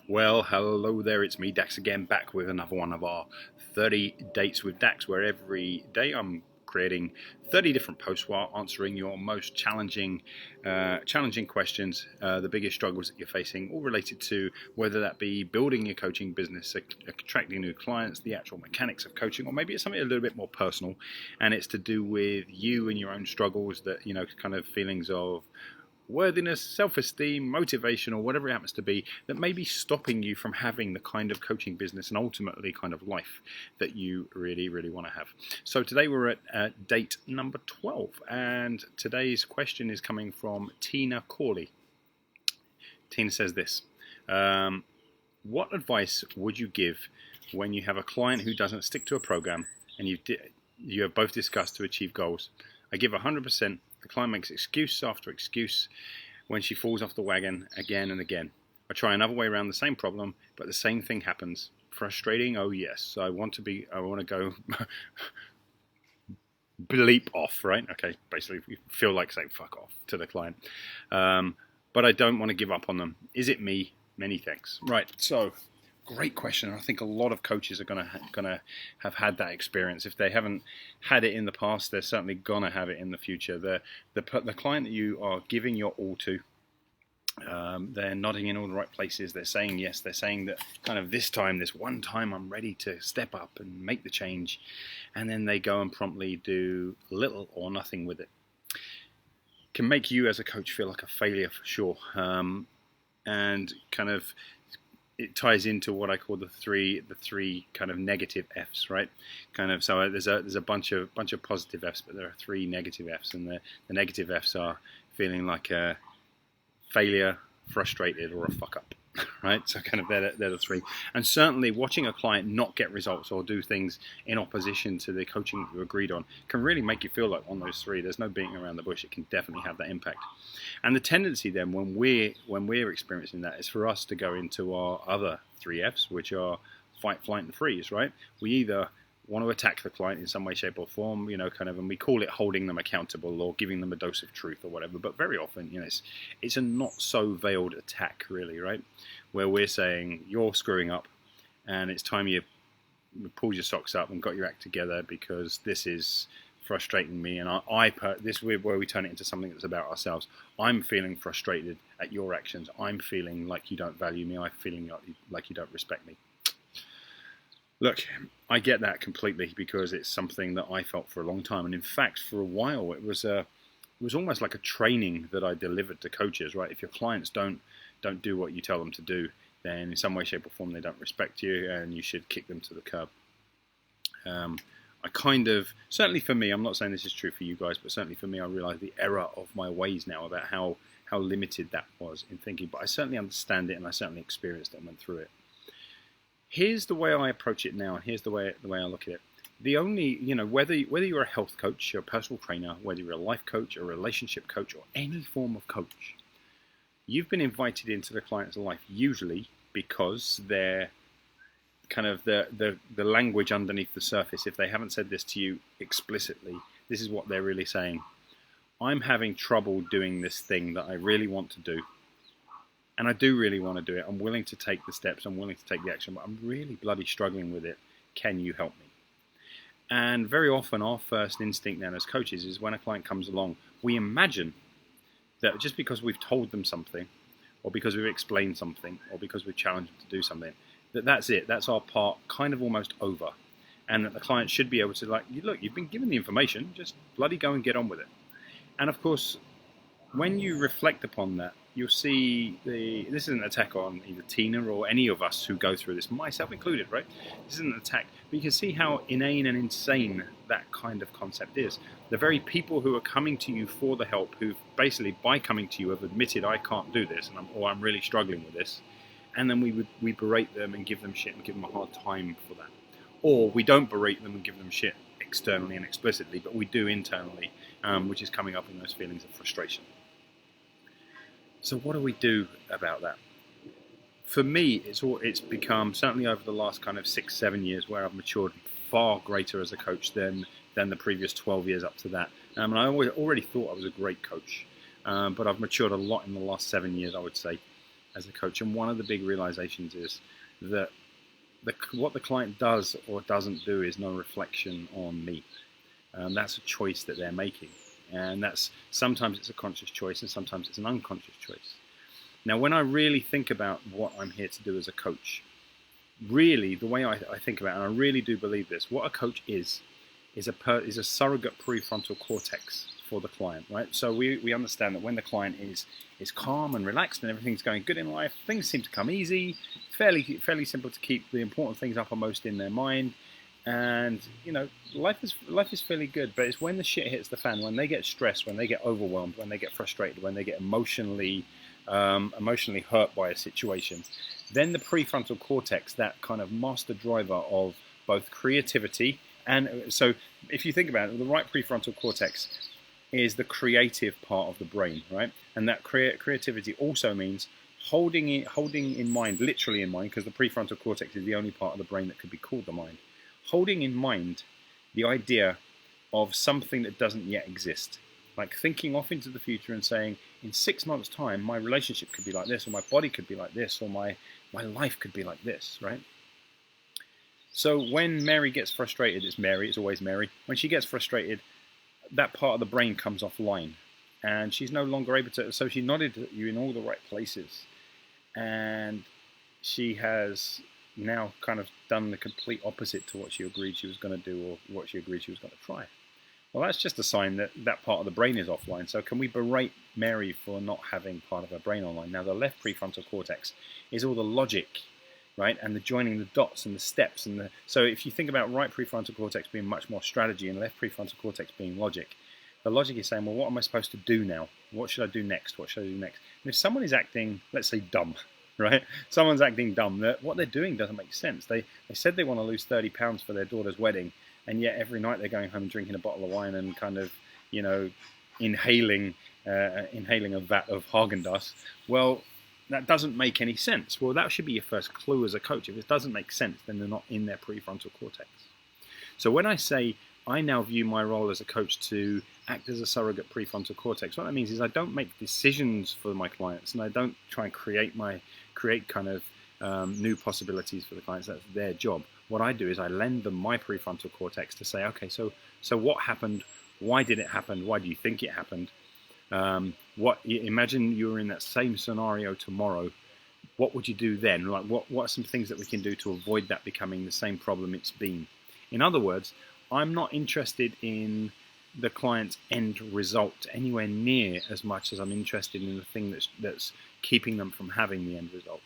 Well, hello there, it's me, Dax, again, back with another one of our 30 Dates with Dax, where every day I'm creating 30 different posts while answering your most challenging questions, the biggest struggles that you're facing, all related to whether that be building your coaching business, attracting new clients, the actual mechanics of coaching, or maybe it's something a little bit more personal, and it's to do with you and your own struggles, that, kind of feelings of worthiness, self-esteem, motivation, or whatever it happens to be, that may be stopping you from having the kind of coaching business and ultimately kind of life that you really, really want to have. So today we're at date number 12, and today's question is coming from Tina Cawley. Tina says this: what advice would you give when you have a client who doesn't stick to a program and you have both discussed to achieve goals? I give 100%. The client makes excuse after excuse when she falls off the wagon again and again. I try another way around the same problem, but the same thing happens. Frustrating? Oh yes. I want to go bleep off, right? Okay, basically we feel like saying fuck off to the client. But I don't want to give up on them. Is it me? Many thanks. Right, so great question. I think a lot of coaches are gonna have had that experience. If they haven't had it in the past, they're certainly gonna have it in the future. The client that you are giving your all to, they're nodding in all the right places. They're saying yes. They're saying that kind of this one time, I'm ready to step up and make the change, and then they go and promptly do little or nothing with it. Can make you as a coach feel like a failure for sure, and kind of. It ties into what I call the three kind of negative F's, right? Kind of, so there's a bunch of positive F's, but there are three negative F's, and the negative F's are feeling like a failure, frustrated, or a fuck up, right? So kind of they're the three. And certainly watching a client not get results or do things in opposition to the coaching that you agreed on can really make you feel like on those three. There's no beating around the bush. It can definitely have that impact. And the tendency then when we're experiencing that is for us to go into our other three F's, which are fight, flight, and freeze, right? We either want to attack the client in some way, shape, or form, and we call it holding them accountable or giving them a dose of truth or whatever. But very often, it's a not so veiled attack, really, right? Where we're saying you're screwing up, and it's time you pulled your socks up and got your act together, because this is frustrating me, and this is where we turn it into something that's about ourselves. I'm feeling frustrated at your actions. I'm feeling like you don't value me. I'm feeling like you don't respect me. Look, I get that completely, because it's something that I felt for a long time, and in fact, for a while, it was almost like a training that I delivered to coaches. Right? If your clients don't do what you tell them to do, then in some way, shape, or form, they don't respect you, and you should kick them to the curb. I kind of, certainly for me, I'm not saying this is true for you guys, but certainly for me, I realise the error of my ways now about how limited that was in thinking. But I certainly understand it, and I certainly experienced it and went through it. Here's the way I approach it now, and here's the way I look at it. The only, whether you're a health coach, you're a personal trainer, whether you're a life coach, a relationship coach, or any form of coach, you've been invited into the client's life usually because they're kind of the language underneath the surface. If they haven't said this to you explicitly, this is what they're really saying. I'm having trouble doing this thing that I really want to do. And I do really want to do it. I'm willing to take the steps. I'm willing to take the action, but I'm really bloody struggling with it. Can you help me? And very often our first instinct then as coaches is when a client comes along, we imagine that just because we've told them something, or because we've explained something, or because we've challenged them to do something, that's it. That's our part kind of almost over. And that the client should be able to look, you've been given the information, just bloody go and get on with it. And of course, when you reflect upon that, you'll see this isn't an attack on either Tina or any of us who go through this, myself included, right? This isn't an attack, but you can see how inane and insane that kind of concept is. The very people who are coming to you for the help, who basically by coming to you have admitted I can't do this, or I'm really struggling with this, and then we berate them and give them shit and give them a hard time for that. Or we don't berate them and give them shit externally and explicitly, but we do internally, which is coming up in those feelings of frustration. So what do we do about that? For me, it's become, certainly over the last kind of 6-7 years, where I've matured far greater as a coach than the previous 12 years up to that. And I already thought I was a great coach, but I've matured a lot in the last 7 years, I would say. as a coach. And one of the big realizations is that what the client does or doesn't do is no reflection on me. That's a choice that they're making. And sometimes it's a conscious choice and sometimes it's an unconscious choice. Now, when I really think about what I'm here to do as a coach, really the way I think about it, and I really do believe this, what a coach is a surrogate prefrontal cortex for the client, right? So we understand that when the client is calm and relaxed and everything's going good in life, things seem to come easy, fairly simple to keep the important things uppermost in their mind. And life is fairly good, but it's when the shit hits the fan, when they get stressed, when they get overwhelmed, when they get frustrated, when they get emotionally hurt by a situation, then the prefrontal cortex, that kind of master driver of both creativity and so if you think about it, the right prefrontal cortex is the creative part of the brain, right? And that creativity also means holding in mind, literally in mind, because the prefrontal cortex is the only part of the brain that could be called the mind. Holding in mind the idea of something that doesn't yet exist. Like thinking off into the future and saying, in 6 months' time, my relationship could be like this, or my body could be like this, or my life could be like this, right? So when Mary gets frustrated, it's always Mary. When she gets frustrated, that part of the brain comes offline. And she's no longer able to, so she nodded at you in all the right places. And she has now kind of done the complete opposite to what she agreed she was going to do or what she agreed she was going to try. Well, that's just a sign that that part of the brain is offline. So can we berate Mary for not having part of her brain online? Now, the left prefrontal cortex is all the logic, right? And the joining the dots and the steps. So if you think about right prefrontal cortex being much more strategy and left prefrontal cortex being logic, the logic is saying, well, what am I supposed to do now? What should I do next? What should I do next? And if someone is acting, let's say, dumb, right? Someone's acting dumb, what they're doing doesn't make sense. They said they want to lose 30 pounds for their daughter's wedding, and yet every night they're going home and drinking a bottle of wine and kind of, inhaling a vat of Haagen-Dazs. Well, that doesn't make any sense. Well, that should be your first clue as a coach. If it doesn't make sense, then they're not in their prefrontal cortex. So when I say I now view my role as a coach to act as a surrogate prefrontal cortex, what that means is I don't make decisions for my clients, and I don't try and create kind of new possibilities for the clients. That's their job. What I do is I lend them my prefrontal cortex to say, okay, so what happened? Why did it happen? Why do you think it happened? Imagine you were in that same scenario tomorrow. What would you do then? Like, what are some things that we can do to avoid that becoming the same problem it's been? In other words, I'm not interested in the client's end result anywhere near as much as I'm interested in the thing that's keeping them from having the end result.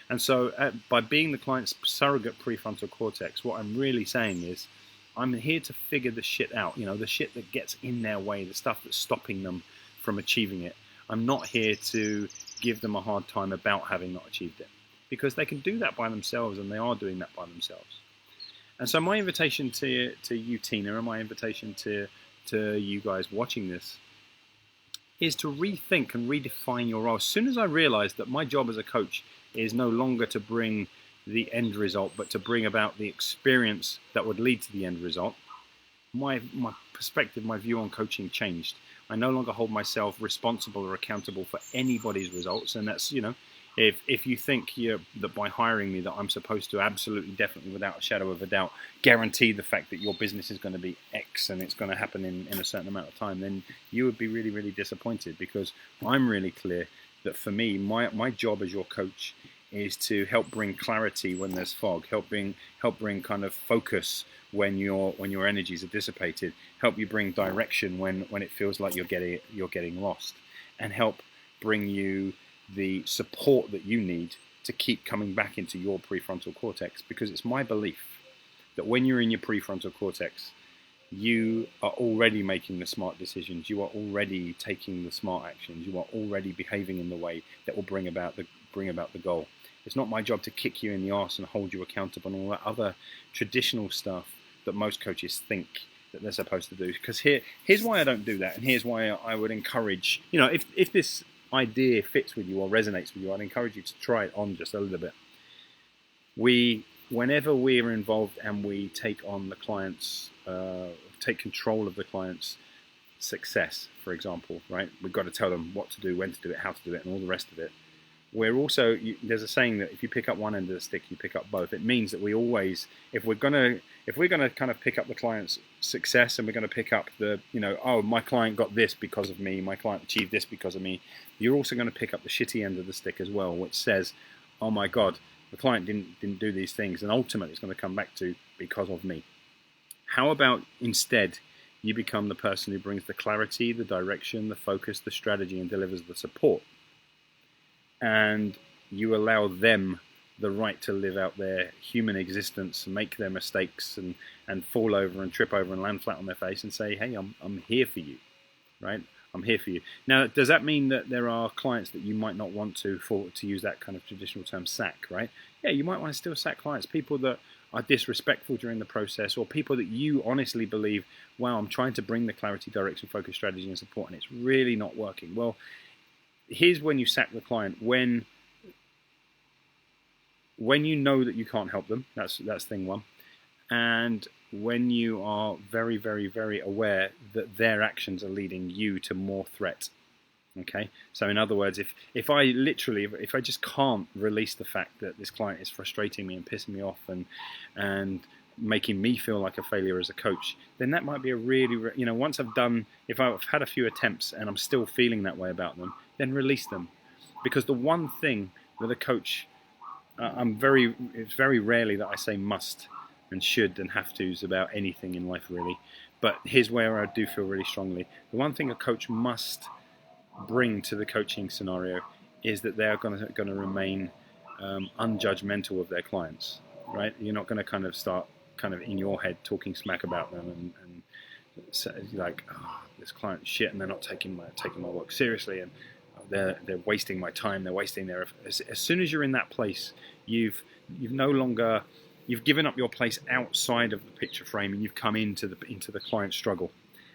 And so by being the client's surrogate prefrontal cortex, what I'm really saying is I'm here to figure the shit out, the shit that gets in their way, the stuff that's stopping them from achieving it. I'm not here to give them a hard time about having not achieved it, because they can do that by themselves, and they are doing that by themselves. And so my invitation to you, Tina, and my invitation to you guys watching this is to rethink and redefine your role. As soon as I realized that my job as a coach is no longer to bring the end result, but to bring about the experience that would lead to the end result, my perspective, my view on coaching changed. I no longer hold myself responsible or accountable for anybody's results. And that's, if you think that by hiring me that I'm supposed to absolutely, definitely, without a shadow of a doubt, guarantee the fact that your business is going to be X and it's going to happen in a certain amount of time, then you would be really, really disappointed, because I'm really clear that for me, my job as your coach is to help bring clarity when there's fog, help bring kind of focus when your energies are dissipated, help you bring direction when it feels like you're getting lost, and help bring you the support that you need to keep coming back into your prefrontal cortex. Because it's my belief that when you're in your prefrontal cortex, you are already making the smart decisions, you are already taking the smart actions, you are already behaving in the way that will bring about the goal. It's not my job to kick you in the arse and hold you accountable and all that other traditional stuff that most coaches think that they're supposed to do. Because here's why I don't do that, and here's why I would encourage, if this idea fits with you or resonates with you, I'd encourage you to try it on just a little bit. Whenever we're involved and we take on the client's, take control of the client's success, for example, right? We've got to tell them what to do, when to do it, how to do it, and all the rest of it. we're also, there's a saying that if you pick up one end of the stick, you pick up both. It means that we always, if we're gonna kind of pick up the client's success, and we're going to pick up the, oh, my client got this because of me, my client achieved this because of me, you're also going to pick up the shitty end of the stick as well, which says, oh my God, the client didn't do these things, and ultimately it's going to come back to because of me. How about instead you become the person who brings the clarity, the direction, the focus, the strategy, and delivers the support, and you allow them the right to live out their human existence, make their mistakes, and fall over and trip over and land flat on their face, and say, hey, I'm here for you, right? I'm here for you. Now, does that mean that there are clients that you might not want to use that kind of traditional term, sack, right? Yeah, you might want to still sack clients, people that are disrespectful during the process, or people that you honestly believe, wow, I'm trying to bring the clarity, direction, focus, strategy, and support, and it's really not working. Well, here's when you sack the client: when you know that you can't help them. That's thing one. And when you are very, very, very aware that their actions are leading you to more threat. Okay, so in other words, if I just can't release the fact that this client is frustrating me and pissing me off and making me feel like a failure as a coach, then that might be a really, once if I've had a few attempts and I'm still feeling that way about them, then release them. Because the one thing with a coach, it's very rarely that I say must and should and have to's about anything in life, really. But here's where I do feel really strongly. The one thing a coach must bring to the coaching scenario is that they're going to remain unjudgmental of their clients, right? You're not going to kind of start kind of in your head talking smack about them and say, like, oh, this client's shit and they're not taking my work seriously, and they're wasting my time, they're wasting their... As soon as you're in that place, you've given up your place outside of the picture frame, and you've come into the client's struggle.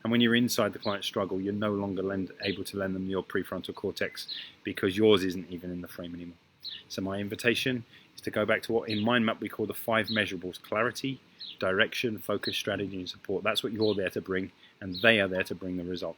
And when you're inside the client's struggle, you're no longer able to lend them your prefrontal cortex, because yours isn't even in the frame anymore. So my invitation is to go back to what in mind map we call the 5 measurables: clarity, direction, focus, strategy, and support. That's what you're there to bring, and they are there to bring the result.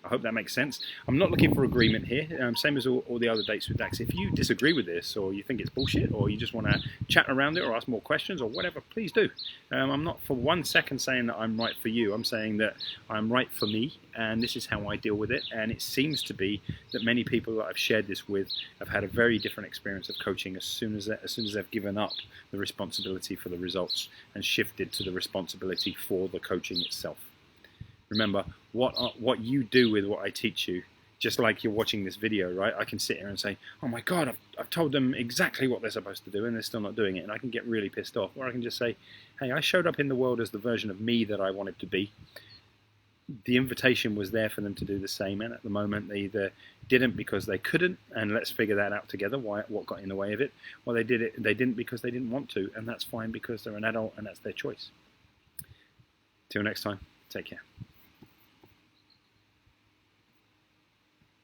I hope that makes sense. I'm not looking for agreement here, same as all the other dates with Dax. If you disagree with this, or you think it's bullshit, or you just want to chat around it or ask more questions or whatever, please do. I'm not for 1 second saying that I'm right for you. I'm saying that I'm right for me, and this is how I deal with it. And it seems to be that many people that I've shared this with have had a very different experience of coaching as soon as they've given up the responsibility for the results and shifted to the responsibility for the coaching itself. Remember, what you do with what I teach you, just like you're watching this video, right? I can sit here and say, oh my God, I've told them exactly what they're supposed to do and they're still not doing it. And I can get really pissed off. Or I can just say, hey, I showed up in the world as the version of me that I wanted to be. The invitation was there for them to do the same. And at the moment, they either didn't because they couldn't, and let's figure that out together, what got in the way of it. Or they didn't because they didn't want to, and that's fine because they're an adult and that's their choice. Till next time, take care.